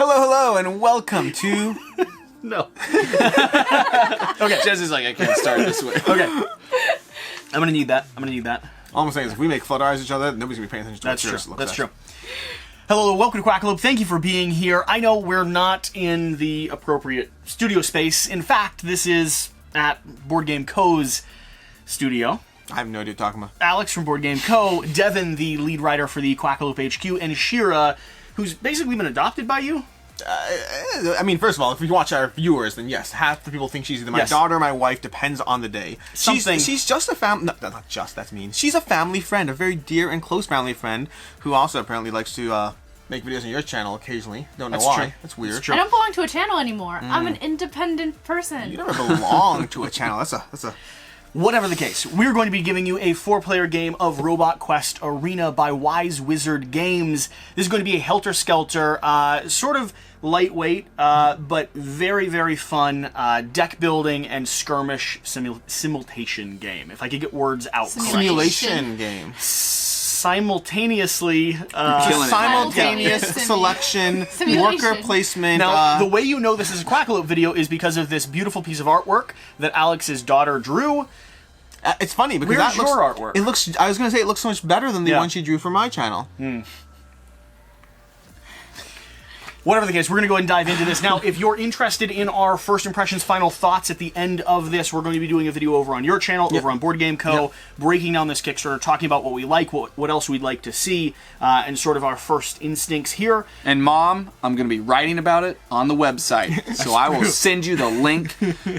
Hello, and welcome to... No. Okay, Jez is like, I can't start this way. Okay. I'm gonna need that. All I'm saying is if we make flood eyes at each other, nobody's going to be paying attention to That's what true. Cirrus looks That's like. true. Hello, welcome to Quackalope. Thank you for being here. I know we're not in the appropriate studio space. In fact, this is at Board Game Co.'s studio. I have no idea what you're talking about. Alex from Board Game Co., Devin, the lead writer for the Quackalope HQ, and Shira, who's basically been adopted by you. I mean, first of all, if you watch our viewers, then yes, half the people think she's either my daughter or my wife, depends on the day. She's just a family... No, not just, that's mean. She's a family friend, a very dear and close family friend, who also apparently likes to make videos on your channel occasionally. Don't know why. True. That's weird. That's true. I don't belong to a channel anymore. I'm an independent person. You never belong to a channel. That's a... Whatever the case, we're going to be giving you a 4-player game of Robot Quest Arena by Wise Wizard Games. This is going to be a helter-skelter, sort of lightweight, but very, very fun deck building and skirmish simulation game. If I could get words out. Simulation game. Simultaneously, simultaneous selection, worker placement. Now, the way you know this is a Quackalope video is because of this beautiful piece of artwork that Alex's daughter drew. It's funny because Where's that looks, your artwork? It looks. I was going to say it looks so much better than the one she drew for my channel. Whatever the case, we're going to go ahead and dive into this. Now, if you're interested in our first impressions, final thoughts at the end of this, we're going to be doing a video over on your channel, over on Board Game Co., breaking down this Kickstarter, talking about what we like, what else we'd like to see, and sort of our first instincts here. And Mom, I'm going to be writing about it on the website, so I will send you the link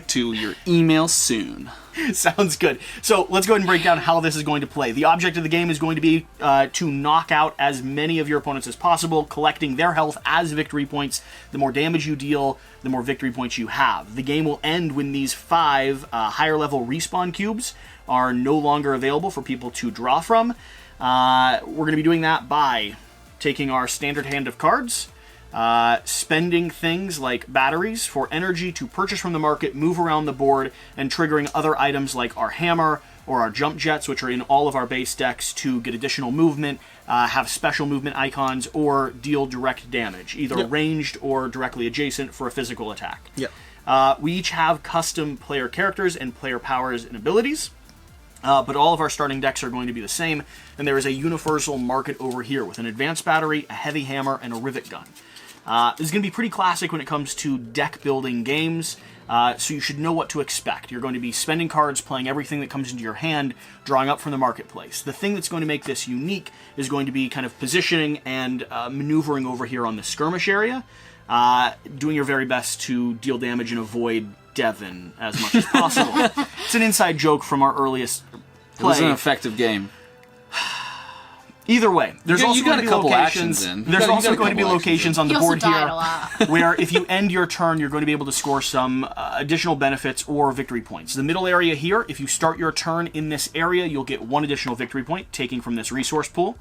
to your email soon. Sounds good. So let's go ahead and break down how this is going to play. The object of the game is going to be to knock out as many of your opponents as possible, collecting their health as victory points. The more damage you deal, the more victory points you have. The game will end when these 5 higher level respawn cubes are no longer available for people to draw from. We're going to be doing that by taking our standard hand of cards, spending things like batteries for energy to purchase from the market, move around the board, and triggering other items like our hammer or our jump jets, which are in all of our base decks, to get additional movement, have special movement icons, or deal direct damage, either ranged or directly adjacent for a physical attack. We each have custom player characters and player powers and abilities. But all of our starting decks are going to be the same, and there is a universal market over here with an advanced battery, a heavy hammer, and a rivet gun. This is going to be pretty classic when it comes to deck building games, so you should know what to expect. You're going to be spending cards, playing everything that comes into your hand, drawing up from the marketplace. The thing that's going to make this unique is going to be kind of positioning and maneuvering over here on the skirmish area, doing your very best to deal damage and avoid Devin as much as possible. It's an inside joke from our earliest play. It was an effective game. Either way, there's also going to be locations. There's also going to be locations on the board here where if you end your turn, you're going to be able to score some additional benefits or victory points. The middle area here, if you start your turn in this area, you'll get 1 additional victory point, taking from this resource pool.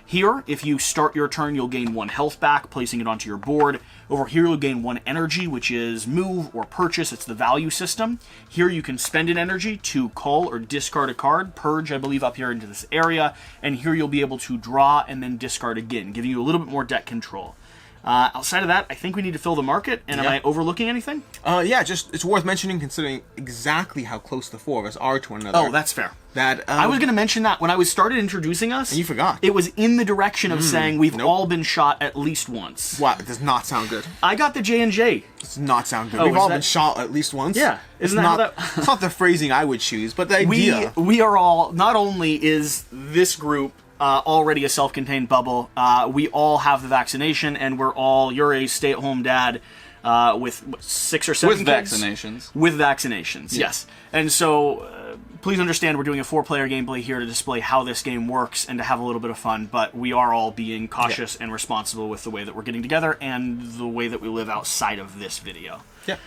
Here, if you start your turn, you'll gain 1 health back, placing it onto your board. Over here, you'll gain 1 energy, which is move or purchase. It's the value system. Here, you can spend an energy to call or discard a card, purge, I believe, up here into this area. And here, you'll be able to draw and then discard again, giving you a little bit more deck control. Outside of that, I think we need to fill the market. And am I overlooking anything? Just it's worth mentioning considering exactly how close the 4 of us are to one another. Oh, that's fair. That I was going to mention that when I started introducing us. And you forgot. It was in the direction of saying we've all been shot at least once. Wow, it does not sound good. I got the J&J. It does not sound good. Oh, We've all been shot at least once. Yeah. It's not the phrasing I would choose, but the idea. We are all, not only is this group already a self-contained bubble, we all have the vaccination, and you're a stay-at-home dad with 6 or 7 with kids. vaccinations. With vaccinations, yes. And so please understand we're doing a 4-player gameplay here to display how this game works and to have a little bit of fun, but we are all being cautious and responsible with the way that we're getting together and the way that we live outside of this video. Yeah.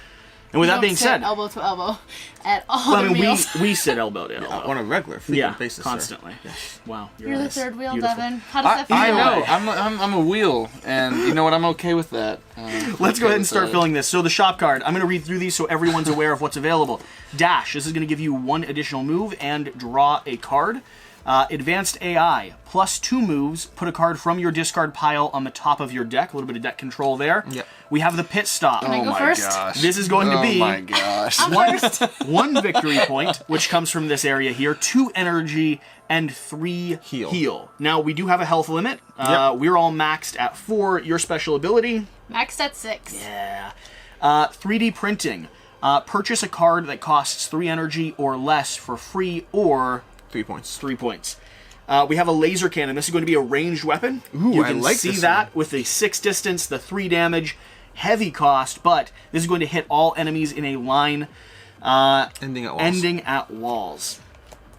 And with that being said, elbow to elbow at all the meals. we sit elbow to elbow on a regular, frequent basis, constantly. Wow, you're the third wheel, Beautiful. Devin. How does that feel? I know. I'm a wheel, and you know what? I'm okay with that. Let's go ahead and start filling this. So the shop card, I'm going to read through these so everyone's aware of what's available. Dash, this is going to give you 1 additional move and draw a card. Advanced AI, +2 moves, put a card from your discard pile on the top of your deck. A little bit of deck control there. Yep. We have the Pit Stop. Can I go my first? gosh. This is going to be Oh my gosh. I'm first. 1 victory point, which comes from this area here, 2 energy, and 3 heal. Now, we do have a health limit. Yep. We're all maxed at 4. Your special ability? Maxed at 6. Yeah. 3D printing. Purchase a card that costs 3 energy or less for free, or 3 points. 3 points. We have a laser cannon. This is going to be a ranged weapon. Ooh, you I can like see this that one. with the 6 distance, the 3 damage, heavy cost, but this is going to hit all enemies in a line Ending at walls. ending at walls.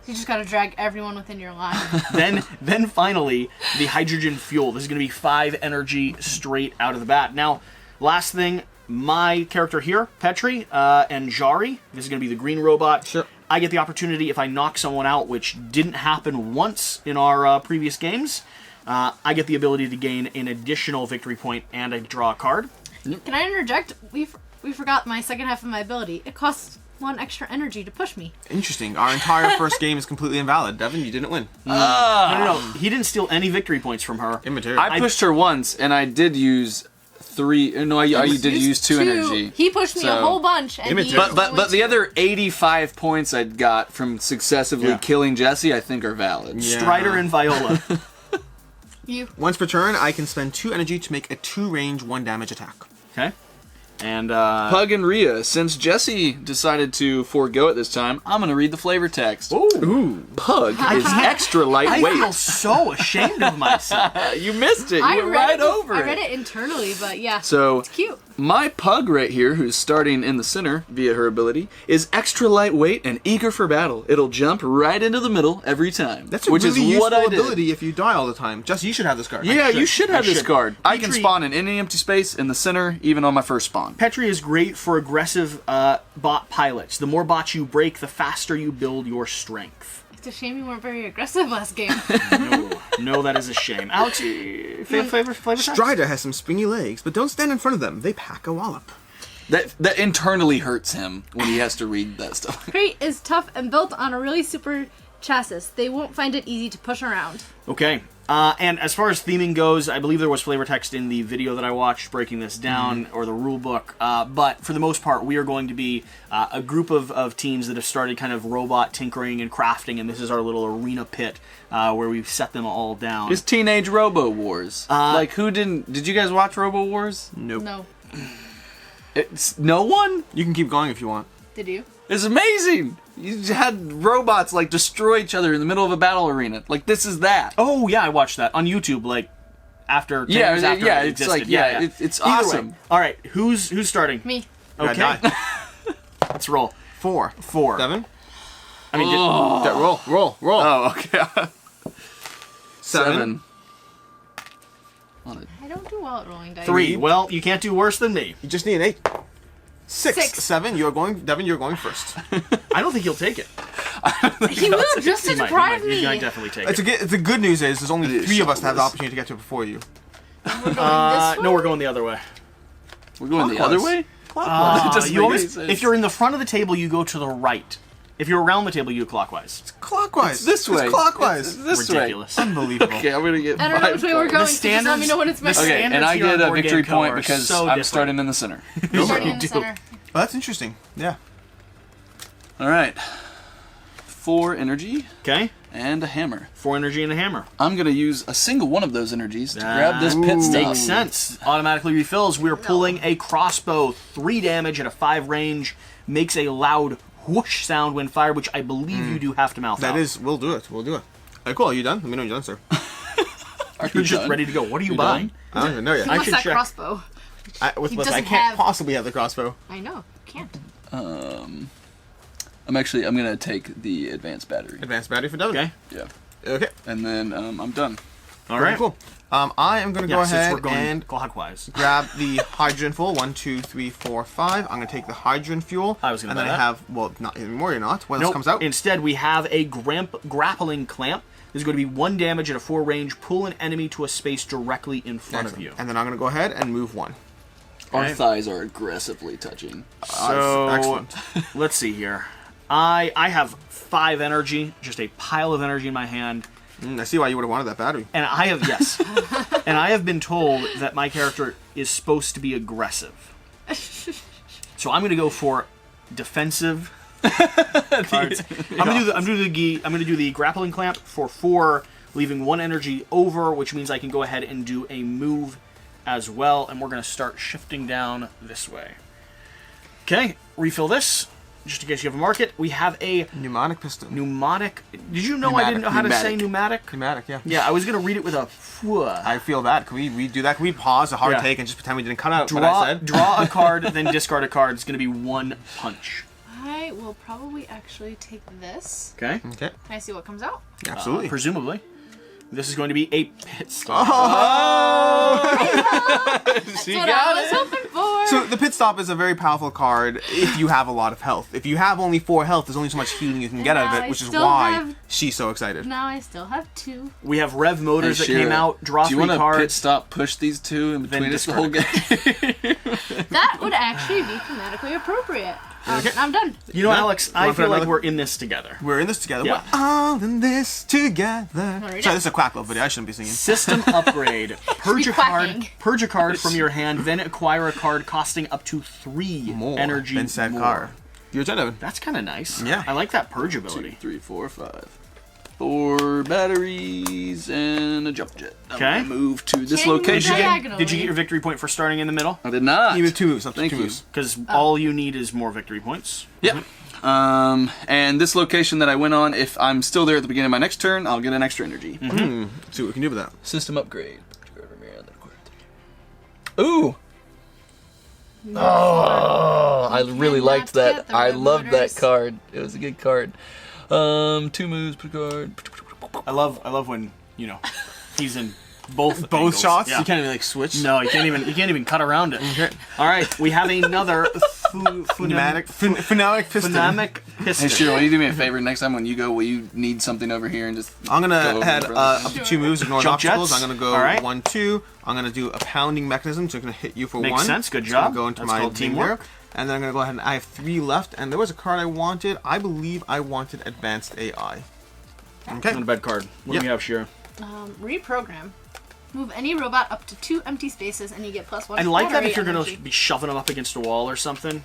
You just gotta drag everyone within your line. Then finally, the hydrogen fuel. This is going to be 5 energy straight out of the bat. Now, last thing, my character here, Petri, and Jari, this is going to be the green robot. Sure. I get the opportunity, if I knock someone out, which didn't happen once in our previous games, I get the ability to gain an additional victory point, and I draw a card. Can I interject? We forgot my second half of my ability. It costs 1 extra energy to push me. Interesting. Our entire first game is completely invalid. Devin, you didn't win. No. He didn't steal any victory points from her. Immaterial. I pushed her once, and I did use 3. No, I did use 2 energy. He pushed me a So- whole bunch. And he Immaterial. But the other 85 points I'd got from successively Yeah. killing Jesse, I think are valid. Yeah. Strider and Viola. You. Once per turn, I can spend 2 energy to make a 2 range, 1 damage attack. Okay. And Pug and Rhea, since Jesse decided to forego it this time, I'm going to read the flavor text. Ooh. Pug is extra I lightweight. feel so ashamed of myself. You missed it. You I went read right it, over I it. read it internally, but yeah. So, Cute. my Pug right here, who's starting in the center via her ability, is extra lightweight and eager for battle. It'll jump right into the middle every time. That's a which really is useful what I did. ability if you die all the time. Jesse, you should have this card. Yeah, you should have this should. card. I can Petri- spawn in any empty space in the center, even on my first spawn. Petri is great for aggressive bot pilots. The more bots you break, the faster you build your strength. It's a shame you weren't very aggressive last game. No, that is a shame. Alex, flavor text? Strider has some springy legs, but don't stand in front of them. They pack a wallop. That internally hurts him when he has to read that stuff. Crate is tough and built on a really super chassis. They won't find it easy to push around. Okay. And as far as theming goes, I believe there was flavor text in the video that I watched breaking this down, or the rule book. But for the most part, we are going to be a group of teams that have started kind of robot tinkering and crafting, and this is our little arena pit where we've set them all down. It's Teenage Robo Wars. Like, who didn't... Did you guys watch Robo Wars? Nope. No. It's no one? You can keep going if you want. Did you? It's amazing! You had robots, like, destroy each other in the middle of a battle arena. Like, this is that. Oh, yeah, I watched that on YouTube, like, after 10 years after yeah, it it's existed. like, yeah, it's Either way. awesome. All right, who's starting? Me. You Okay. gotta die. Let's roll. 4. 4. Devin? I mean, Roll. Oh, okay. 7. I don't do well at rolling dice. 3. Well, you can't do worse than me. You just need an 8. 6. 6. 7. Devin, you're going first. I don't think he'll take it. He will just to He might, deprive he me. might definitely take It's it. the good news is there's only 3 of us that have the Shameless. opportunity to get to it before you. We're going this way? No, we're going the other way. We're going the Clockwise. other way? Clockwise. It doesn't You make always, any sense. if you're in the front of the table, you go to the right. If you're around the table, you go clockwise. Clockwise. It's this way. It's clockwise. It's this Ridiculous. Unbelievable. way. Okay, I'm gonna get I don't know 5 which way we're points. going, so just let me know when it's my the turn. Okay, standards and I here on get a Board victory Game Co. point are because so I'm different. starting in the center. You're starting in the do. center. Well, that's interesting. Yeah. All right. 4 energy Okay. and a hammer. 4 energy and a hammer. I'm gonna use a single one of those energies to grab this pit Makes stop. sense. Automatically refills. We're pulling a crossbow. 3 damage at a 5 range. Makes a loud whoosh sound when fired, which I believe you do have to mouth out. That is, we'll do it. We'll do it. Alright, cool. Are you done? Let me know when you're done, sir. Are You're you just done? ready to go. What are you You buying? I don't even know He yet. wants should that check. crossbow. I He can't doesn't have- possibly have the crossbow. I know. Can't. I'm gonna take the advanced battery. Advanced battery for Devin. Okay. Yeah. Okay. And then I'm done. All right. Cool. I am going to Yeah, go since ahead we're going and clockwise. grab the hydrogen fuel. 1, 2, 3, 4, 5. I'm going to take the hydrogen fuel. I was gonna And buy then I that. have, well, not anymore, you're not. What else Nope. comes out? Instead, we have a grappling clamp. There's going to be 1 damage at a 4 range. Pull an enemy to a space directly in front of you. And then I'm going to go ahead and move 1. Our Okay. thighs are aggressively touching. So, Excellent. let's see here. I have 5 energy, just a pile of energy in my hand. I see why you would have wanted that battery. And I have, yes. And I have been told that my character is supposed to be aggressive. So I'm going to go for defensive cards. I'm going to do the grappling clamp for 4, leaving 1 energy over, which means I can go ahead and do a move as well. And we're going to start shifting down this way. Okay, refill this. Just in case you have a market, we have a pneumatic pistol. Pneumatic. Did you know I didn't know how to say pneumatic? Pneumatic, yeah. Yeah, I was going to read it with a pfwa. I feel that. Can we do that? Can we pause a hard take and just pretend we didn't cut out what I said? Draw a card, then discard a card. It's going to be 1 punch. I will probably actually take this. Okay. Okay. Can I see what comes out? Absolutely. Presumably. This is going to be a pit stop. That's what I was hoping for. So the pit stop is a very powerful card if you have a lot of health. If you have only 4 health, there's only so much healing you can get out of it, which is why she's so excited. Now I still have 2. We have Rev Motors that came out. Draw 3 cards. Do you want to pit stop, push these 2 in between us the whole game? That would actually be thematically appropriate. I'm done. You know, Alex, I feel like we're in this together. We're in this together. Yeah. We're all in this together. Sorry, it? this is a Quackalope video. I shouldn't be singing. System upgrade. Purge a card. quacking. Purge a card from your hand, then acquire a card costing up to 3 More energy than said more. card. Your turn, Evan. That's kind of nice. Yeah. I like that purge 2, ability. 3, 4, 5. 4 batteries and a jump jet. I'm Okay. gonna move to this Can you location. diagonally? Did you get your victory point for starting in the middle? I did not. You have 2 moves. Up to Thank 2 you. moves. Because all you need is more victory points. Yep. And this location that I went on, if I'm still there at the beginning of my next turn, I'll get an extra energy. Let's see what we can do with that. System upgrade. Ooh. Oh, I really cannot liked that. get the I Red loved Motors. that card. It was a good card. 2 moves per card. I love when, he's in both angles. shots. Yeah. You can't even like switch. No, you can't even cut around it. Okay. All right, we have another Pneumatic piston. Pneumatic piston. Hey, Shiro, will you do me a favor? Next time when you go, will you need something over here and just I'm go gonna over head the brothers? up to 2 moves, ignore Jump obstacles. jets. I'm gonna go All right. 1, 2. I'm gonna do a pounding mechanism, so I'm gonna hit you for Makes 1. sense, good It's gonna job. Go into That's my called thing teamwork. there. And then I'm gonna go ahead and I have 3 left. And there was a card I wanted. I believe I wanted Advanced AI. Okay. Not a bad card. What do we have, Shira? Reprogram. Move any robot up to 2 empty spaces, and you get +1. I like that battery if you're going energy. to be shoving them up against a wall or something,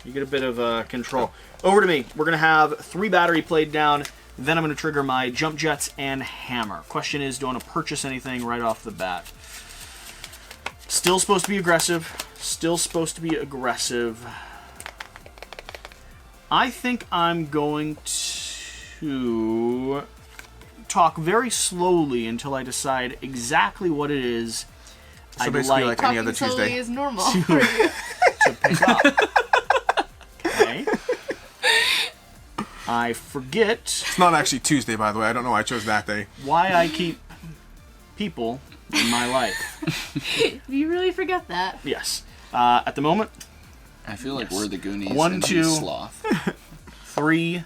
you get a bit of control. Over to me. We're going to have 3 battery played down. Then I'm going to trigger my jump jets and hammer. Question is, do I want to purchase anything right off the bat? Still supposed to be aggressive. Still supposed to be aggressive. I think I'm going to talk very slowly until I decide exactly what it is So I'd basically like like any Talking other slowly Tuesday. is normal for you. to pick up. Okay. I forget It's not actually Tuesday, by the way. I don't know why I chose that day. why I keep people in my life. You really forget that. Yes. At the moment, I feel like we're the Goonies 1, and 2. he's Sloth. 3.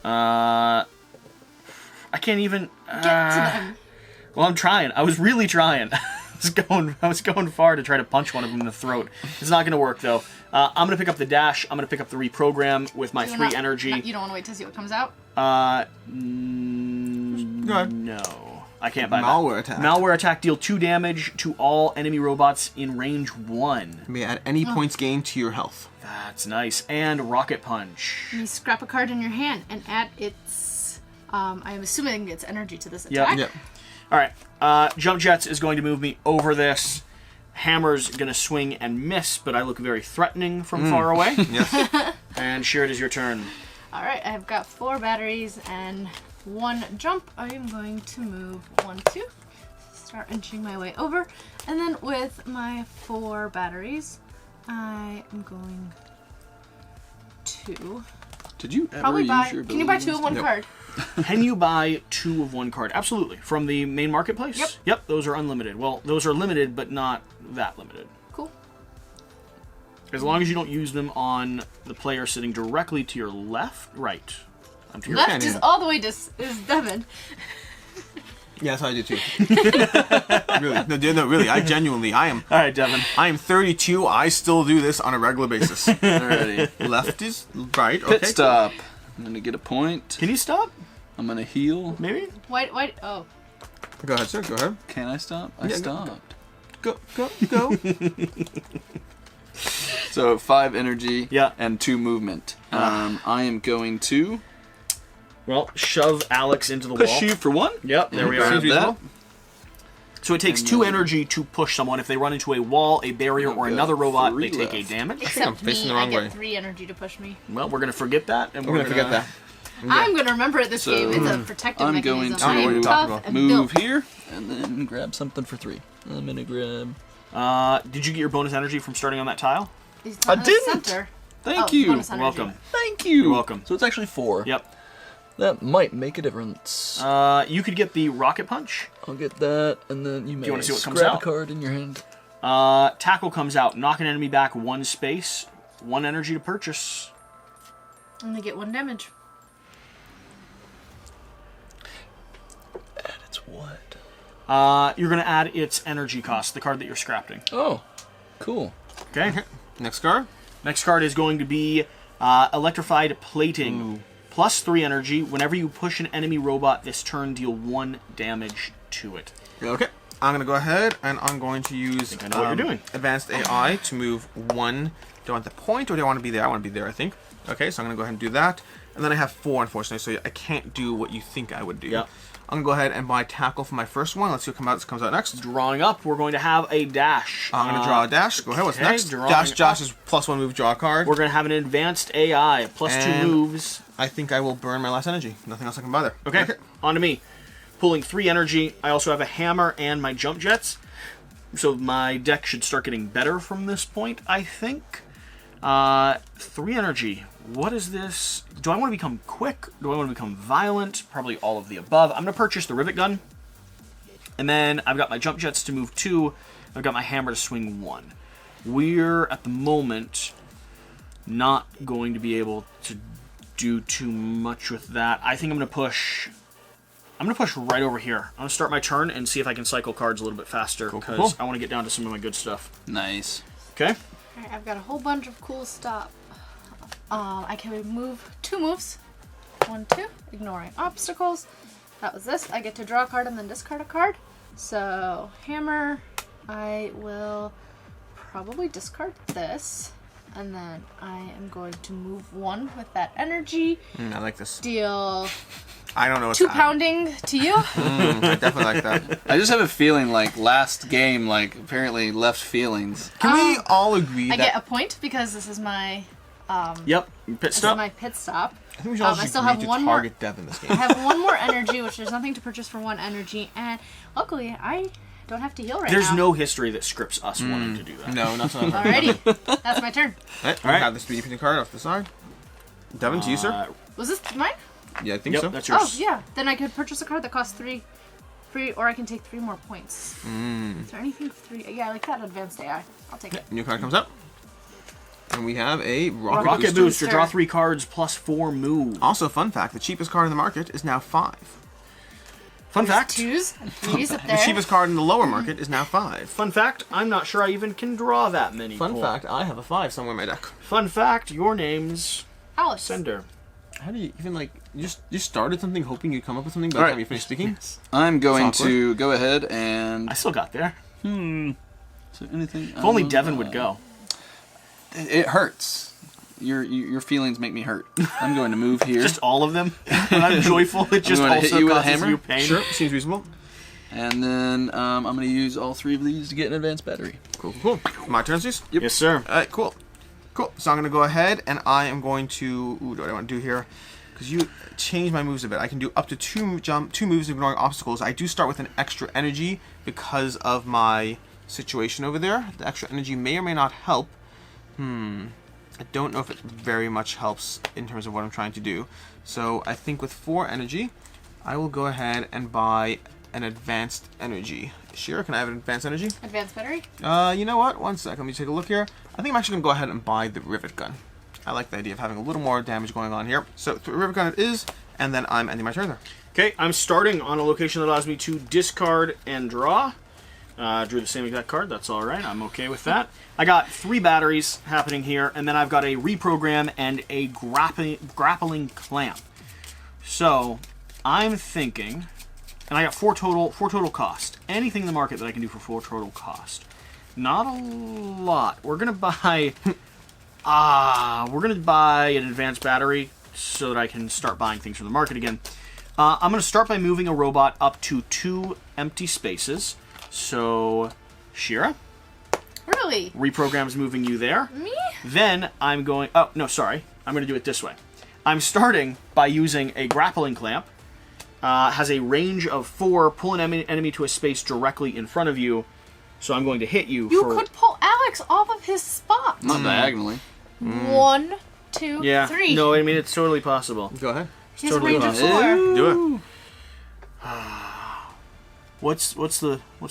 I can't even. Get to them. Well, I'm trying. I was really trying. I was going far to try to punch one of them in the throat. It's not going to work though. I'm going to pick up the dash. I'm going to pick up the reprogram with my 3 energy. You don't want to wait to see what comes out? Go ahead. No. I can't buy Malware that. attack. Malware attack. Deal 2 damage to all enemy robots in range 1. You may add any points gained to your health. That's nice. And rocket punch. You scrap a card in your hand and add its... I am assuming its energy to this attack. Yep. All right. Jump Jets is going to move me over this. Hammer's going to swing and miss, but I look very threatening from far away. Yes. And Shira, it is your turn. All right, I've got 4 batteries and 1 jump. I am going to move 1, 2. Start inching my way over. And then with my 4 batteries, I am going to Did you ever probably use buy... your Can you buy 2 of one Nope. card? Can you buy 2 of one card? Absolutely. From the main marketplace? Yep. Yep, those are unlimited. Well, those are limited, but not that limited. Cool. As long as you don't use them on the player sitting directly to your left, right. To your Left is all the way to is Devin. Yeah, that's how I do too. Really, no, really. I am. All right, Devin. I am 32. I still do this on a regular basis. Alrighty. Left is right. Okay. Pit stop. I'm gonna get a point. Can you stop? I'm gonna heal. Maybe? Why? Oh. Go ahead, sir. Go ahead. Can I stop? I stopped. Go. So 5 energy. Yeah. And 2 movement. I am going to Well, shove Alex into the push wall. you for 1. Yep, there we are. Grab that. So it takes 2 energy to push someone. If they run into a wall, a barrier, or Okay, another robot, 3 they take a left. damage. I'm Except facing me, the wrong I get way. 3 energy to push me. Well, we're going to forget that. And We're gonna forget that. I'm gonna remember it this So, game. It's a protective I'm mechanism. going to I am talk tough about. and Move built. here and then grab something for 3. I'm gonna grab. Did you get your bonus energy from starting on that tile? He's I not in the didn't. Center. Thank Oh, you. bonus You're energy. welcome. Thank you. You're welcome. So it's actually 4. Yep. That might make a difference. You could get the rocket punch. I'll get that, and then you may wanna see what comes grab out? a card in your hand. Tackle comes out. Knock an enemy back 1 space. 1 energy to purchase. I'm gonna get 1 damage. And it's what? You're going to add its energy cost, the card that you're scrapping. Oh, cool. Okay. Next card. Next card is going to be Electrified Plating. Plus 3 energy. Whenever you push an enemy robot this turn, deal 1 damage to it. Okay. I'm gonna go ahead and I'm going to use I know what you're doing. advanced AI to move 1. Do I want the point or do I want to be there? I want to be there, I think. Okay, so I'm gonna go ahead and do that. And then I have 4, unfortunately, so I can't do what you think I would do. Yep. I'm gonna go ahead and buy tackle for my first one. Let's see what comes out next. Drawing up, we're going to have a dash. I'm gonna draw a dash. Go ahead. What's okay, next? drawing Dash. Josh up. is +1 move. Draw a card. We're going to have an advanced AI. Plus 2 And- moves. I think I will burn my last energy. Nothing else I can bother. Okay, on to me. Pulling 3 energy. I also have a hammer and my jump jets. So my deck should start getting better from this point, I think. 3 energy. What is this? Do I want to become quick? Do I want to become violent? Probably all of the above. I'm going to purchase the rivet gun. And then I've got my jump jets to move 2. I've got my hammer to swing 1. We're, at the moment, not going to be able to do too much with that. I think I'm going to push... I'm going to push right over here. I'm going to start my turn and see if I can cycle cards a little bit faster, because I want to get down to some of my good stuff. Nice. Okay? Alright, I've got a whole bunch of cool stuff. I can move 2 moves. 1, 2, ignoring obstacles. That was this. I get to draw a card and then discard a card. So, hammer, I will probably discard this. And then I am going to move 1 with that energy. I like this. Deal I don't know what's 2 pounding to you. I definitely like that. I just have a feeling like last game, like apparently left feelings. Can we all agree I that get a point because this is my Yep. Pit this stop. is my pit stop. I think we should all I just still agree have to one more- target Dev in this game? I have 1 more energy, which there's nothing to purchase for 1 energy, and luckily I don't have to heal right There's now. no history that scripts us wanting to do that. No, not so. Alrighty, that's my turn. Alright, we Alright. have the speedy printing card off the side. Devin, to you, sir? Was this mine? Yeah, I think Yep, so. that's yours. Oh yeah. Then I could purchase a card that costs 3 free, or I can take 3 more points. Is there anything for 3? Yeah, I like that advanced AI. I'll take it. New card comes up. And we have a rocket, Rocket booster. booster. Draw 3 cards plus 4 move. Also, fun fact, the cheapest card in the market is now 5. Fun There's fact. 2s and 3s up The there. cheapest card in the lower market is now 5. Fun fact. I'm not sure I even can draw that many. Fun points. fact, I have a 5 somewhere in my deck. Fun fact. Your name's Alice. Sender. How do you even, like, you started something hoping you'd come up with something by the time you finished speaking? I'm going It's awkward. to go ahead and I still got there. so anything. If only Devin would go. It hurts. Your feelings make me hurt. I'm going to move here, Just all of them. When I'm joyful, it just gonna also hit you with a causes hammer. you pain. Sure, seems reasonable. and then I'm going to use all 3 of these to get an advanced battery. Cool, cool, cool. My turn, Cease? Yes, sir. Alright, cool. Cool. So I'm going to go ahead and I am going to... Ooh, what do I want to do here? Because you changed my moves a bit. I can do up to 2 moves ignoring obstacles. I do start with an extra energy because of my situation over there. The extra energy may or may not help. I don't know if it very much helps in terms of what I'm trying to do. So I think with 4 energy, I will go ahead and buy an advanced energy. Shira, can I have an advanced energy? Advanced battery. You know what? One sec. Let me take a look here. I think I'm actually going to go ahead and buy the rivet gun. I like the idea of having a little more damage going on here. So the rivet gun it is, And then I'm ending my turn there. Okay, I'm starting on a location that allows me to discard and draw. Drew the same exact card. That's all right. I'm okay with that. I got 3 batteries happening here, and then I've got a reprogram and a grappling clamp. So I'm thinking, and I got 4 total cost. Anything in the market that I can do for 4 total cost. Not a lot. We're gonna buy. We're gonna buy an advanced battery so that I can start buying things from the market again. I'm going to start by moving a robot up to 2 empty spaces. So, Shira. Really? Reprogram's moving you there. Me? Then I'm going... Oh, no, sorry. I'm going to do it this way. I'm starting by using a grappling clamp. Has a range of 4. Pull an enemy to a space directly in front of you. So I'm going to hit you You could pull Alex off of his spot. Not diagonally. 1, 2, 3. No, I mean, it's totally possible. Go ahead. He has totally a range of possible. 4. Do it. What's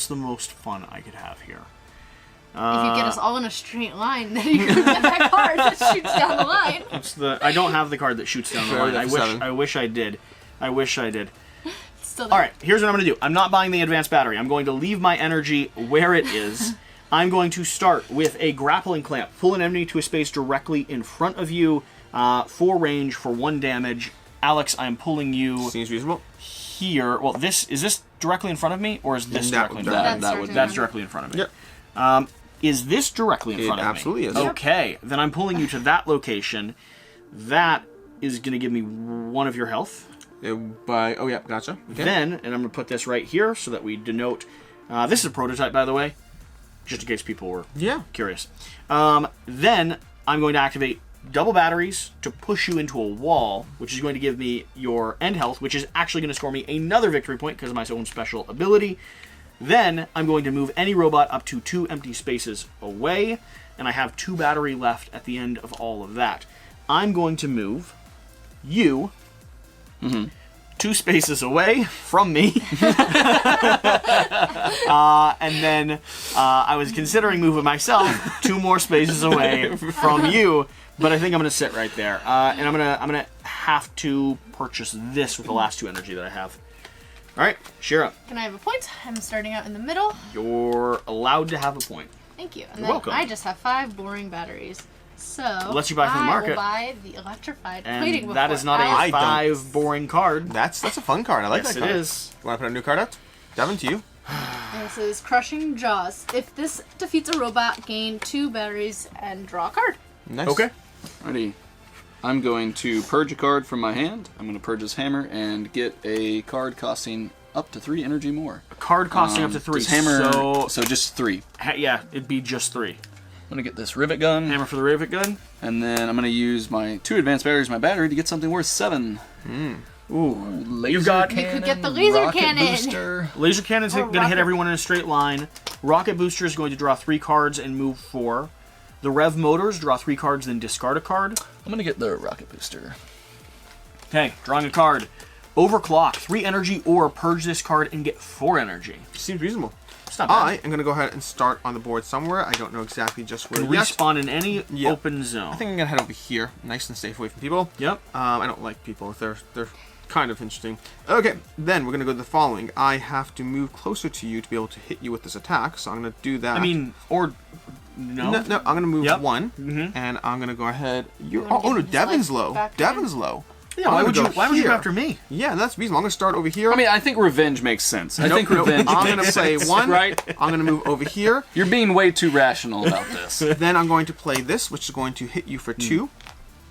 the most fun I could have here? If you get us all in a straight line, then you can get that card that shoots down the line. I don't have the card that shoots down the Sure, line. that's 7. I wish I did. Still there. All right, here's what I'm going to do. I'm not buying the advanced battery. I'm going to leave my energy where it is. I'm going to start with a grappling clamp. Pull an enemy to a space directly in front of you. 4 range for 1 damage. Alex, I'm pulling you Seems reasonable. here. Well, is this directly in front of me, or is this directly in front of me? That's directly in front of me. Yep. Is this directly in front of me? It absolutely is. Okay, then I'm pulling you to that location. That is going to give me 1 of your health. Oh, yeah, gotcha. Okay. Then, and I'm going to put this right here so that we denote... this is a prototype, by the way, just in case people were curious. Then I'm going to activate double batteries to push you into a wall, which is going to give me your end health, which is actually going to score me another victory point because of my own special ability. Then I'm going to move any robot up to 2 empty spaces away, and I have 2 battery left at the end of all of that. I'm going to move you 2 spaces away from me. And then I was considering moving myself 2 more spaces away from you, but I think I'm going to sit right there. And I'm gonna have to purchase this with the last 2 energy that I have. All right, Shira. Can I have a point? I'm starting out in the middle. You're allowed to have a point. Thank you. And You're then welcome. I just have 5 boring batteries. So Lets you buy from the market. I will buy the electrified plating And before. that is not I a don't- 5 boring card. That's a fun card. I like Yes, that it card. is. Want to put a new card out? Devin, to you. This is Crushing Jaws. If this defeats a robot, gain 2 batteries and draw a card. Nice. Okay. Alrighty. I'm going to purge a card from my hand. I'm going to purge this hammer and get a card costing up to 3 energy more. A card costing up to 3. This hammer, So, so just 3. yeah, it'd be just 3. I'm going to get this rivet gun, Hammer for the rivet gun. and then I'm going to use my 2 advanced batteries, my battery, to get something worth 7. Ooh. Laser You've got- You could get the laser rocket cannon. booster. Laser cannon's Or going to hit rocket- everyone in a straight line. Rocket booster is going to draw 3 cards and move 4. The rev motors draw 3 cards, then discard a card. I'm going to get the rocket booster. Okay, drawing a card. Overclock, 3 energy, or purge this card and get 4 energy. Seems reasonable. It's not bad. I am going to go ahead and start on the board somewhere. I don't know exactly just where yet. Respawn in any Yeah. open zone. I think I'm going to head over here. Nice and safe away from people. Yep. I don't like people. They're kind of interesting. Okay, then we're going to go to the following. I have to move closer to you to be able to hit you with this attack, so I'm going to do that. I mean, or... No. No, I'm going to move Yep. 1, Mhm. and I'm going to go ahead. You wanna Oh, no, give his Devin's life low. back Devin's low. Yeah, I'm why gonna would you? go Why would you go here. after me? Yeah, that's reasonable. I'm going to start over here. I mean, I think revenge makes sense. I think Nope, revenge I'm makes going to play sense, 1. right? I'm going to move over here. You're being way too rational about this. Then I'm going to play this, which is going to hit you for 2.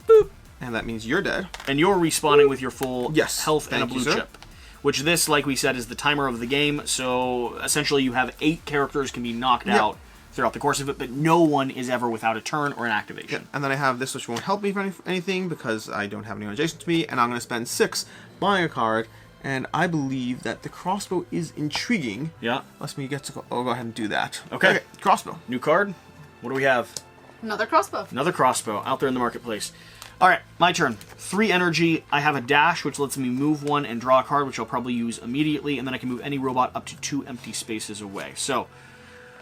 Boop. And that means you're dead. And you're respawning with your full Yes, health and a thank you, blue sir. chip. Which this, like we said, is the timer of the game. So essentially, you have 8 characters can be knocked Yep. out throughout the course of it, but no one is ever without a turn or an activation. And then I have this, which won't help me for anything because I don't have anyone adjacent to me. And I'm going to spend 6 buying a card. And I believe that the crossbow is intriguing. Yeah. Let me get to go. I'll go ahead and do that. Okay. Crossbow. New card. What do we have? Another crossbow. Another crossbow out there in the marketplace. All right, my turn. 3 energy. I have a dash, which lets me move 1 and draw a card, which I'll probably use immediately, and then I can move any robot up to 2 empty spaces away. So,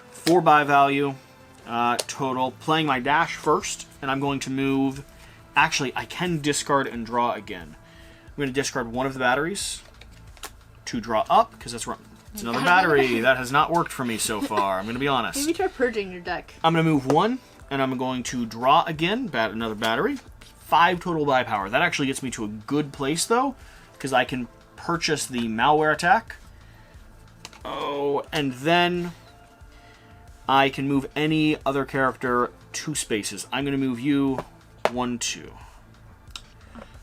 4 buy value total. Playing my dash first, and I'm going to move... Actually, I can discard and draw again. going to discard one of the batteries to draw up, because that's wrong. It's another battery. That has not worked for me so far. I'm going to be honest. Maybe try purging your deck. I'm going to move one, and I'm going to draw again, another battery. 5 total buy power. That actually gets me to a good place, though, because I can purchase the malware attack. Oh, and then I can move any other character 2 spaces. I'm going to move you 1, 2.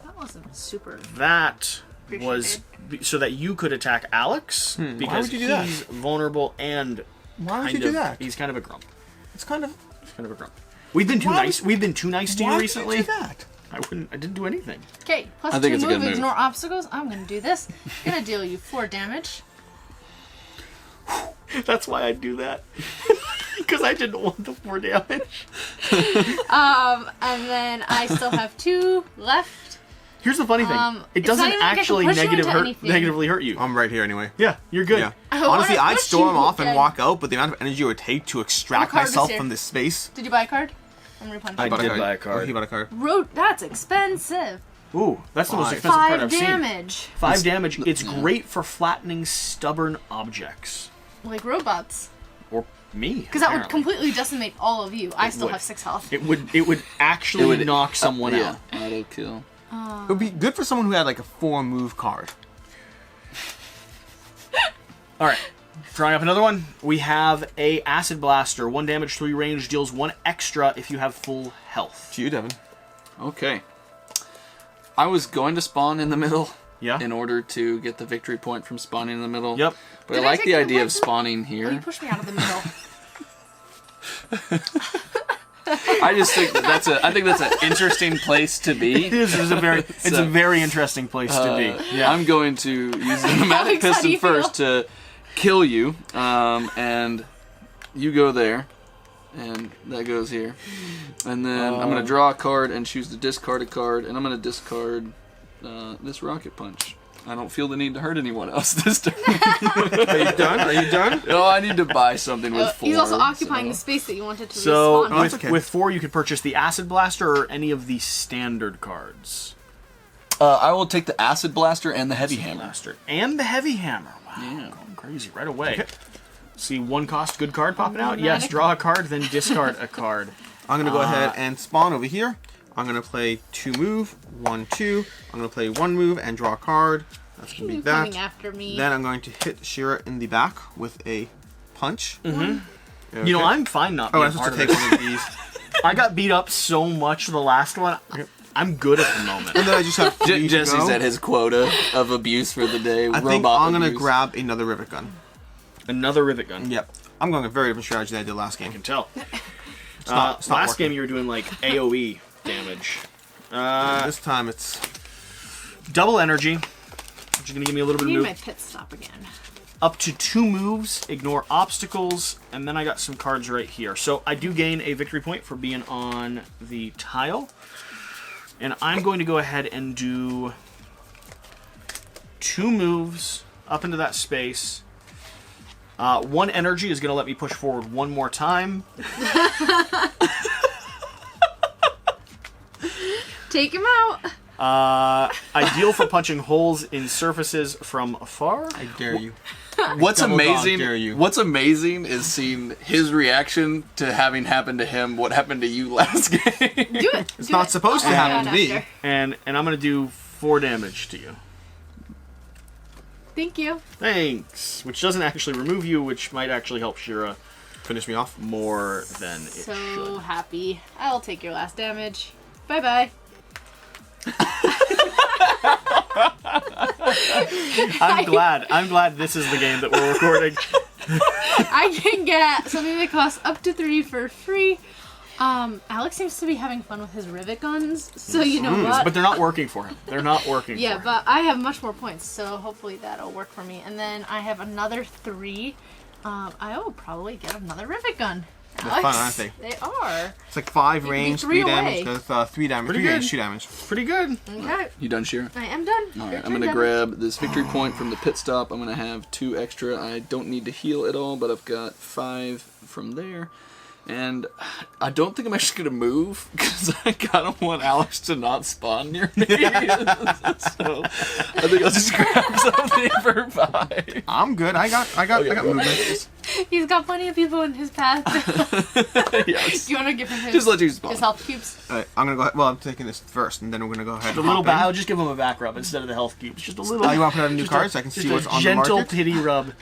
That wasn't super. That was so that you could attack Alex, because why would you do that? he's vulnerable and Why would you do that? He's kind of a grump. It's kind of. He's kind of a grump. We've been too nice. We've been too nice to you Why recently. would you do that? I didn't do anything. Okay, plus I think 2 it's a good move, move. ignore obstacles. I'm gonna do this. Gonna deal you 4 damage. That's why I do that. Because I didn't want the 4 damage. And then I still have 2 left. Here's the funny thing. It it's not doesn't even like I can actually push you into anything. negatively hurt you. I'm right here anyway. Yeah, you're good. Yeah. I wanna Honestly, I'd push storm you, off and then- walk out, but the amount of energy it would take to extract What card is myself here? from this space. Did you buy a card? I'm repunching. I Bought did buy a card. Oh, he bought a card. That's expensive. Ooh, that's the most 5. expensive card 5 I've seen. damage. 5 damage. It's great for flattening stubborn objects. Like robots. Or me. Because that would apparently. completely decimate all of you. I still would. have 6 health. It would actually knock someone out. Auto kill. It would be good for someone who had like a 4 move card. All right, drawing up another one. We have a Acid Blaster. 1 damage, 3 range, deals 1 extra if you have full health. To you, Devin. Okay. I was going to spawn in the middle. Yeah. In order to get the victory point from spawning in the middle. Yep. But Did I I like take the the idea of point? spawning Oh, you here. pushed me out of the middle. I just think that's I think that's an interesting place to be. It is a very interesting place to be. Yeah. I'm going to use the pneumatic Alex, how do piston you feel? first to kill you, and you go there, and that goes here, and then I'm going to draw a card and choose to discard a card, and I'm going to discard this rocket punch. I don't feel the need to hurt anyone else this turn. Are you done? Are you done? No, I need to buy something with 4. He's also occupying so. the space that you wanted to So respawn. that's okay. with 4, you could purchase the Acid Blaster or any of the standard cards. I will take the Acid Blaster and the Heavy Hammer. Blaster and the Heavy Hammer. Wow, Yeah. going crazy right away. See 1 cost good card popping out. Automatic. Yes, draw a card, then discard a card. I'm gonna go ahead and spawn over here. I'm gonna play 2 move, 1, 2. I'm gonna play 1 move and draw a card. That's gonna be You that. coming after me. Then I'm going to hit Shira in the back with a punch. Mm-hmm. You know, I'm fine not Oh, being I'm part supposed of to take this. one of these. I got beat up so much the last one. I'm good at the moment. And then I just have 3 to Jesse's go. at his quota of abuse for the day. I think I'm gonna grab another rivet gun. Another rivet gun. Yep. I'm going a very different strategy than I did last game. I can tell. It's not Last working. game you were doing like AoE damage. This time it's Double energy, which is going to give me a little I bit need of my move. pit stop again. Up to 2 moves, ignore obstacles, and then I got some cards right here. So I do gain a victory point for being on the tile. And I'm going to go ahead and do 2 moves up into that space. 1 energy is going to let me push forward 1 more time. Take him out. Ideal for punching holes in surfaces from afar. I dare you. What's Double dog amazing? dare you. What's amazing is seeing his reaction to having happened to him. What happened to you last game? Do it. It's not supposed to happen to me. And I'm going to do 4 damage to you. Thank you. Thanks. Which doesn't actually remove you, which might actually help Shira Finish me off. more than it So should. happy. I'll take your last damage. Bye bye. I'm glad this is the game that we're recording. I can get something that costs up to 3 for free. Alex seems to be having fun with his rivet guns, so you know what? But they're not working for him. They're not working Yeah, for him. but I have much more points, so hopefully that'll work for me. And then I have another 3. I will probably get another rivet gun. They're Alex, fun, aren't they? They are. It's like 5 be range, 3 3 away. damage. 3 damage. Pretty 3 good. range, 2 damage. Pretty good. Okay, You done, Shira? I am done. All Your right, turn, I'm gonna Devin. grab this victory point from the pit stop. I'm gonna have 2 extra. I don't need to heal at all, but I've got 5 from there. And I don't think I'm actually going to move because I kind of want Alex to not spawn near me. So I think I'll just grab something for 5. I'm good. I got movement. He's got plenty of people in his path. Yes. Do you want to give him his, Just let you spawn. his health cubes? All right, I'm gonna go ahead. Well, I'm taking this first, and then we're gonna go ahead. A little back. I'll just give him a back rub instead of the health cubes. Just a little. Oh, you want to put out a new just card so I can see what's on the gentle market? pity rub.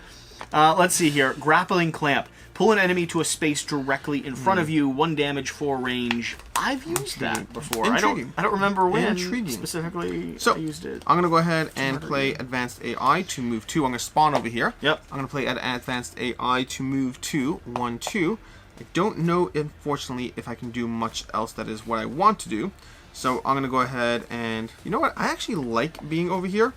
Let's see here. Grappling clamp. Pull an enemy to a space directly in front of you. 1 damage, 4 range. I've used that before. Intriguing. I don't remember when Intriguing. specifically So, I used it. I'm gonna go ahead and play Advanced AI to move 2. I'm gonna spawn over here. Yep. I'm gonna play Advanced AI to move 2, 1, 2. I don't know, unfortunately, if I can do much else that is what I want to do. So I'm gonna go ahead and, you know what? I actually like being over here.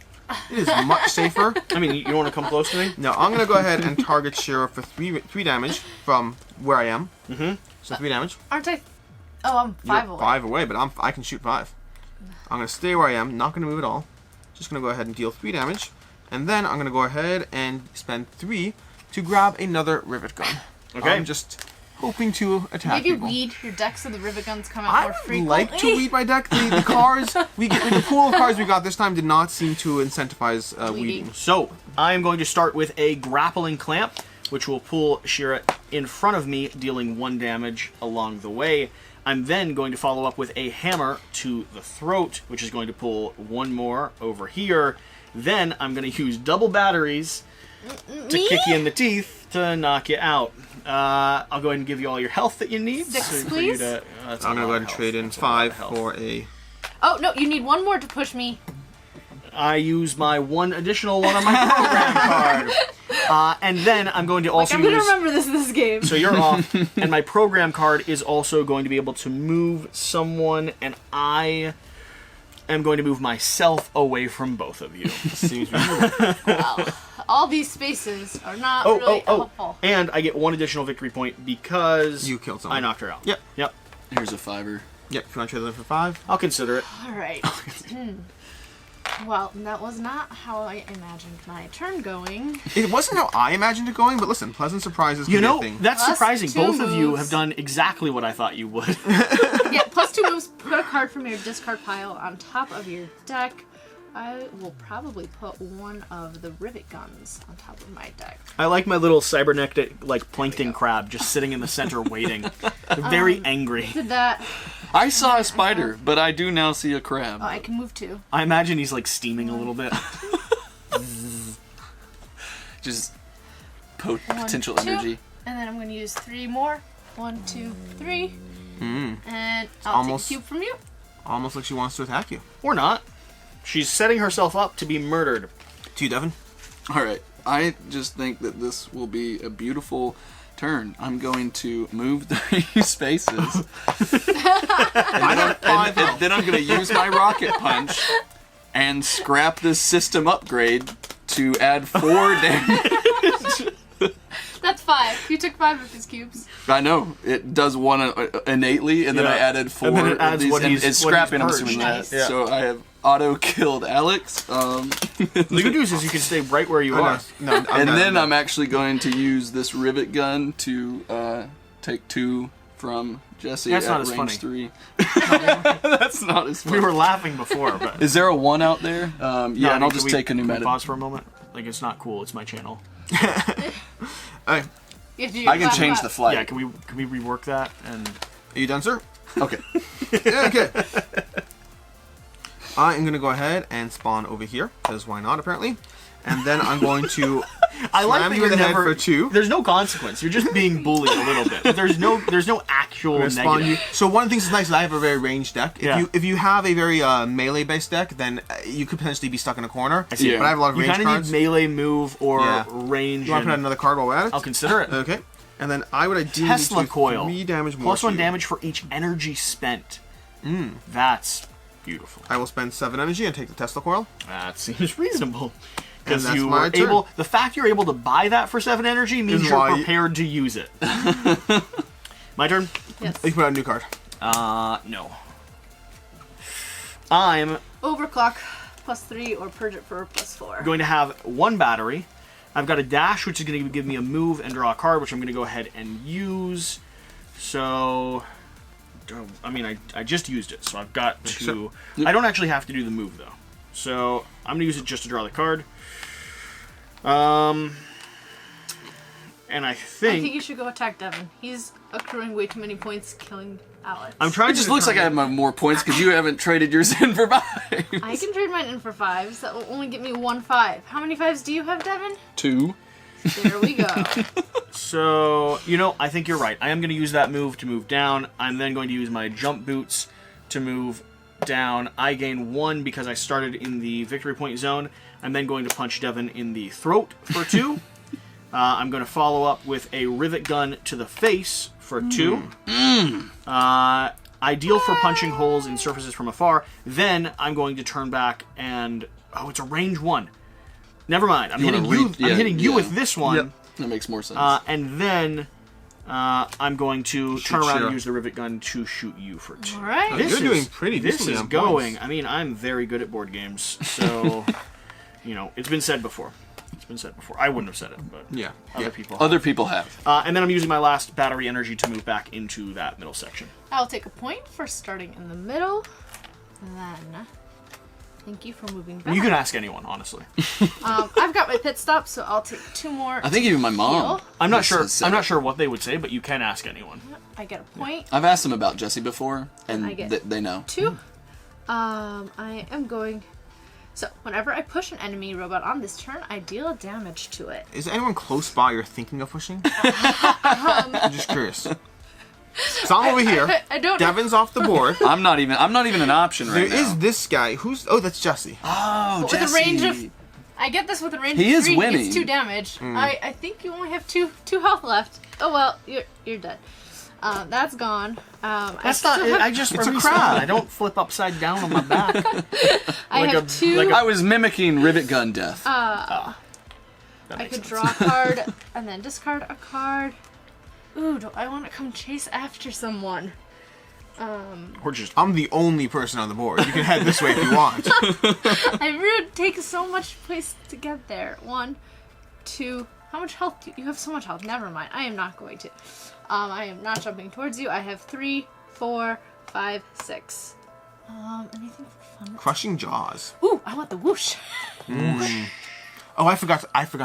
It is much safer. I mean, you don't want to come close to me? No, I'm gonna go ahead and target Shira for 3 damage from where I am. Mm-hmm. So 3 damage. Aren't I? Oh, I'm 5 You're away. 5 away, but I can shoot 5. I'm gonna stay where I am. Not gonna move at all. Just gonna go ahead and deal 3 damage, and then I'm gonna go ahead and spend 3 to grab another rivet gun. Okay. I'm just hoping to attack Maybe people. weed your deck so the rivet guns come out I more would frequently. like to weed my deck. The cards the pool of cards we got this time did not seem to incentivize weeding. So, I am going to start with a grappling clamp, which will pull Shira in front of me, dealing 1 damage along the way. I'm then going to follow up with a hammer to the throat, which is going to pull 1 more over here. Then I'm going to use double batteries to kick you in the teeth to knock you out. I'll go ahead and give you all your health that you need. 6, for please. you to, I'm gonna go ahead and trade in 5 for a. Oh, no, you need 1 more to push me. I use my 1 additional one on my program card. And then I'm going to also I'm going to use... remember this game. So you're off, and my program card is also going to be able to move someone, and I am going to move myself away from both of you. Seems reasonable. Wow. All these spaces are not really helpful. And I get 1 additional victory point because You killed someone. I knocked her out. Yep. Yep. Here's a 5. Yep. If you want to trade them for 5. I'll consider it. All right. Well, that was not how I imagined my turn going. It wasn't how I imagined it going, but listen, pleasant surprises can You be know, a thing. that's Plus surprising. 2 Both of you moves. have done exactly what I thought you would. Yeah, plus 2 moves. Put a card from your discard pile on top of your deck. I will probably put 1 of the rivet guns on top of my deck. I like my little cybernetic, like, plankton crab just sitting in the center waiting. They're very angry. Did that. I saw a spider, but I do now see a crab. Oh, I can move 2. I imagine he's, like, steaming a little bit. Just 1, potential 2, energy. And then I'm going to use 3 more. 1, 2, 3. And I'll almost- take a cube from you. Almost like she wants to attack you. Or not. She's setting herself up to be murdered. To you, Devin. All right. I just think that this will be a beautiful turn. I'm going to move 3 spaces. I got 5 and then I'm going to use my rocket punch and scrap this system upgrade to add 4 damage. That's 5. You took 5 of his cubes. I know. It does 1 innately, and then I added 4 And then it of adds these, what and he's- it's what he's scrapping, I'm purged. assuming Nice. that. Yeah. So I have auto-killed Alex. The good news is you can stay right where you are. No, And then I'm actually going to use this rivet gun to take 2 from Jesse That's at not as range funny. 3. That's not as funny. We were laughing before, but... Is there a 1 out there? Yeah, and I'll can just we- take a new can we meta. pause for a moment? Like, it's not cool. It's my channel. Hey, You have to do your I can clap, change clap. the flight. Yeah, can we rework that? And are you done, sir? Okay. Yeah, okay. I am going to go ahead and spawn over here, because why not, apparently. And then I'm going to I like slam that you in you're the head never. for 2. There's no consequence. You're just being bullied a little bit. There's no actual I'm gonna spawn negative. you. So one of the things that's nice is I have a very ranged deck. Yeah. If you have a very melee based deck, then you could potentially be stuck in a corner. I see. Yeah. But I have a lot of You range kind of cards. need melee move or Yeah. range. You want to put out and- another card while we're at it? I'll consider it. Okay. And then I would ideally Tesla do coil. 3 damage more. Plus to 1 you. damage for each energy spent. That's beautiful. I will spend 7 energy and take the Tesla coil. That seems reasonable. Because that's you my were turn. able. The fact you're able to buy that for 7 energy means Is you're why- prepared to use it. My turn. Yes. You can put out a new card. No. I'm Overclock plus 3 or purge it for plus 4. going to have 1 battery. I've got a dash, which is going to give me a move and draw a card, which I'm going to go ahead and use. So, I mean, I just used it, so I've got to... I don't actually have to do the move, though. So, I'm going to use it just to draw the card. And I think you should go attack Devin. He's accruing way too many points, killing Alex. I'm trying It just looks like I have more points because you haven't traded yours in for 5. I can trade mine in for 5s. That will only get me 1 5. How many 5s do you have, Devin? 2. There we go. So, I think you're right. I am going to use that move to move down. I'm then going to use my jump boots to move down. I gain 1 because I started in the victory point zone. I'm then going to punch Devin in the throat for 2. I'm going to follow up with a rivet gun to the face for 2. Ideal for punching holes in surfaces from afar. Then I'm going to turn back and... Oh, it's a range 1. Never mind. I'm hitting you with this one. Yep. That makes more sense. And then I'm going to turn around and use the rivet gun to shoot you for 2. All right. You're doing pretty This decently is on going. points. I mean, I'm very good at board games. So, it's been said before. I wouldn't have said it, but other people have. And then I'm using my last battery energy to move back into that middle section. I'll take a point for starting in the middle. Then, thank you for moving back. You can ask anyone, honestly. I've got my pit stop, so I'll take 2 more. I think even my mom. heal. I'm not sure what they would say, but you can ask anyone. I get a point. I've asked them about Jesse before, and I get they know. 2. I am going... So, whenever I push an enemy robot on this turn, I deal damage to it. Is anyone close by you're thinking of pushing? I'm just curious. So I'm over here. I don't. Devin's off the board. I'm not even an option right There now. is this guy. That's Jesse. Oh, With a range of... I get this with a range He of is 3. winning. It's 2 damage. I think you only have 2 health left. Oh well, you're dead. That's gone. That's not. I just It's a respawn. crab. I don't flip upside down on my back. I have 2. I was mimicking rivet gun death. I could draw a card and then discard a card. Ooh, do I want to come chase after someone? I'm the only person on the board. You can head this way if you want. I would take so much place to get there. 1, 2. How much health? You have so much health. Never mind. I am not going to. I am not jumping towards you. I have 3, 4, 5, 6. Anything for fun? Crushing jaws. Ooh, I want the whoosh. Oh, I forgot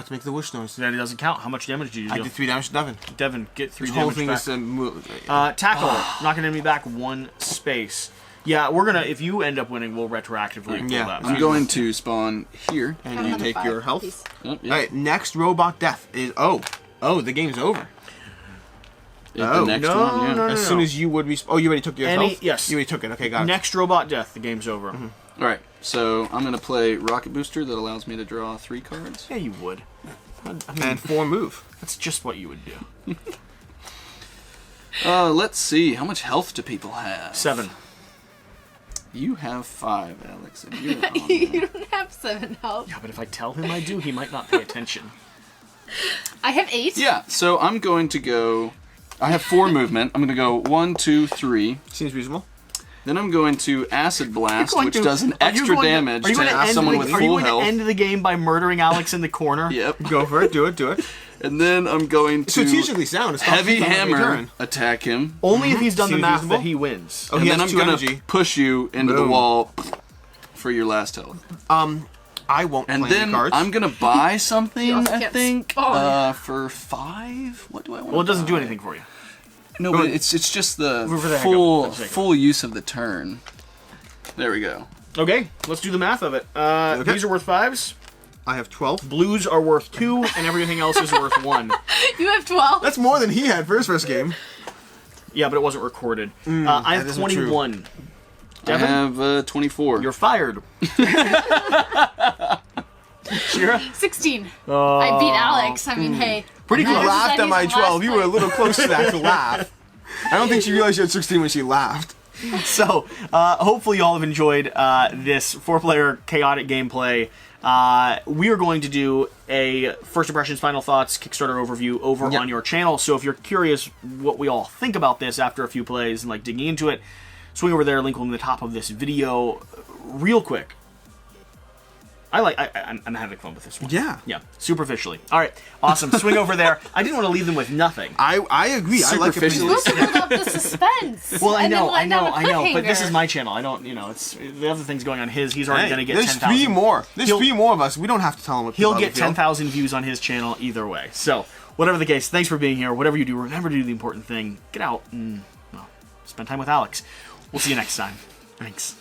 to make the whoosh noise. That doesn't count. How much damage did you do? I did 3 damage to Devin. Devin, get 3 The whole damage thing back. is to move. Tackle. Knocking enemy back 1 space. Yeah, we're gonna. If you end up winning, we'll retroactively pull that I'm back. going to spawn here. And Have you another take 5, your health. please. Oh, yeah. Alright, next robot death is... Oh, the game's over. The next no, one, yeah. no. As soon as you would respawn... Oh, you already took your health? Yes. You already took it. Okay, got it. Next robot death, the game's over. All right, so I'm going to play Rocket Booster that allows me to draw 3 cards. Yeah, you would. And 4 move. That's just what you would do. Let's see. How much health do people have? 7. You have 5, Alex. And you're on You don't have 7 health. Yeah, but if I tell him I do, he might not pay attention. I have 8. Yeah, so I'm going to go... I have 4 movement. I'm going to go 1, 2, 3. Seems reasonable. Then I'm going to Acid Blast, which does an Are you extra going damage are you to going end someone the- with Are you full going health. to end the game by murdering Alex in the corner? Yep. Go for it. Do it. And then I'm going to Strategically sound. It stops Heavy you from every Hammer turn. attack him. Only if he's done the Seems math reasonable. that he wins. Oh, And he then has I'm 2 going to energy. push you into the Boom. wall for your last health. I won't And play any then cards. I'm going to buy something, also I can't think, spawn. for 5. What do I want? Well, it doesn't do anything for you. No, but it's just the For the heck of it. full use of the turn. There we go. Okay, let's do the math of it. Okay. These are worth 5s. I have 12. Blues are worth 2, and everything else is worth 1. You have 12. That's more than he had for his first game. Yeah, but it wasn't recorded. I that have isn't 21. I Devin, have 24. you're fired. Shira? 16. I beat Alex. I mean, hey. Pretty You close. Matters laughed that at my he's in 12. last You were a place. little close to that to laugh. I don't think she realized you had 16 when she laughed. So, hopefully you all have enjoyed this 4-player chaotic gameplay. We are going to do a First Impressions, Final Thoughts, Kickstarter overview over Yep. on your channel. So if you're curious what we all think about this after a few plays and like digging into it, swing over there, link will in the top of this video. Real quick, I'm having fun with this one. Yeah. Superficially. All right, awesome. Swing over there. I didn't want to leave them with nothing. I agree. I like it. You're supposed to build up the suspense. Well, I and know. then let down a But this is cliffhanger. my channel. I don't. It's the other thing's going on his. He's already going to get There's 10,000. 3 more. There's He'll- 3 more of us. We don't have to tell him what He'll people get feel. 10,000 views on his channel either way. So, whatever the case, thanks for being here. Whatever you do, remember to do the important thing. Get out and, well, spend time with Alex. We'll see you next time. Thanks.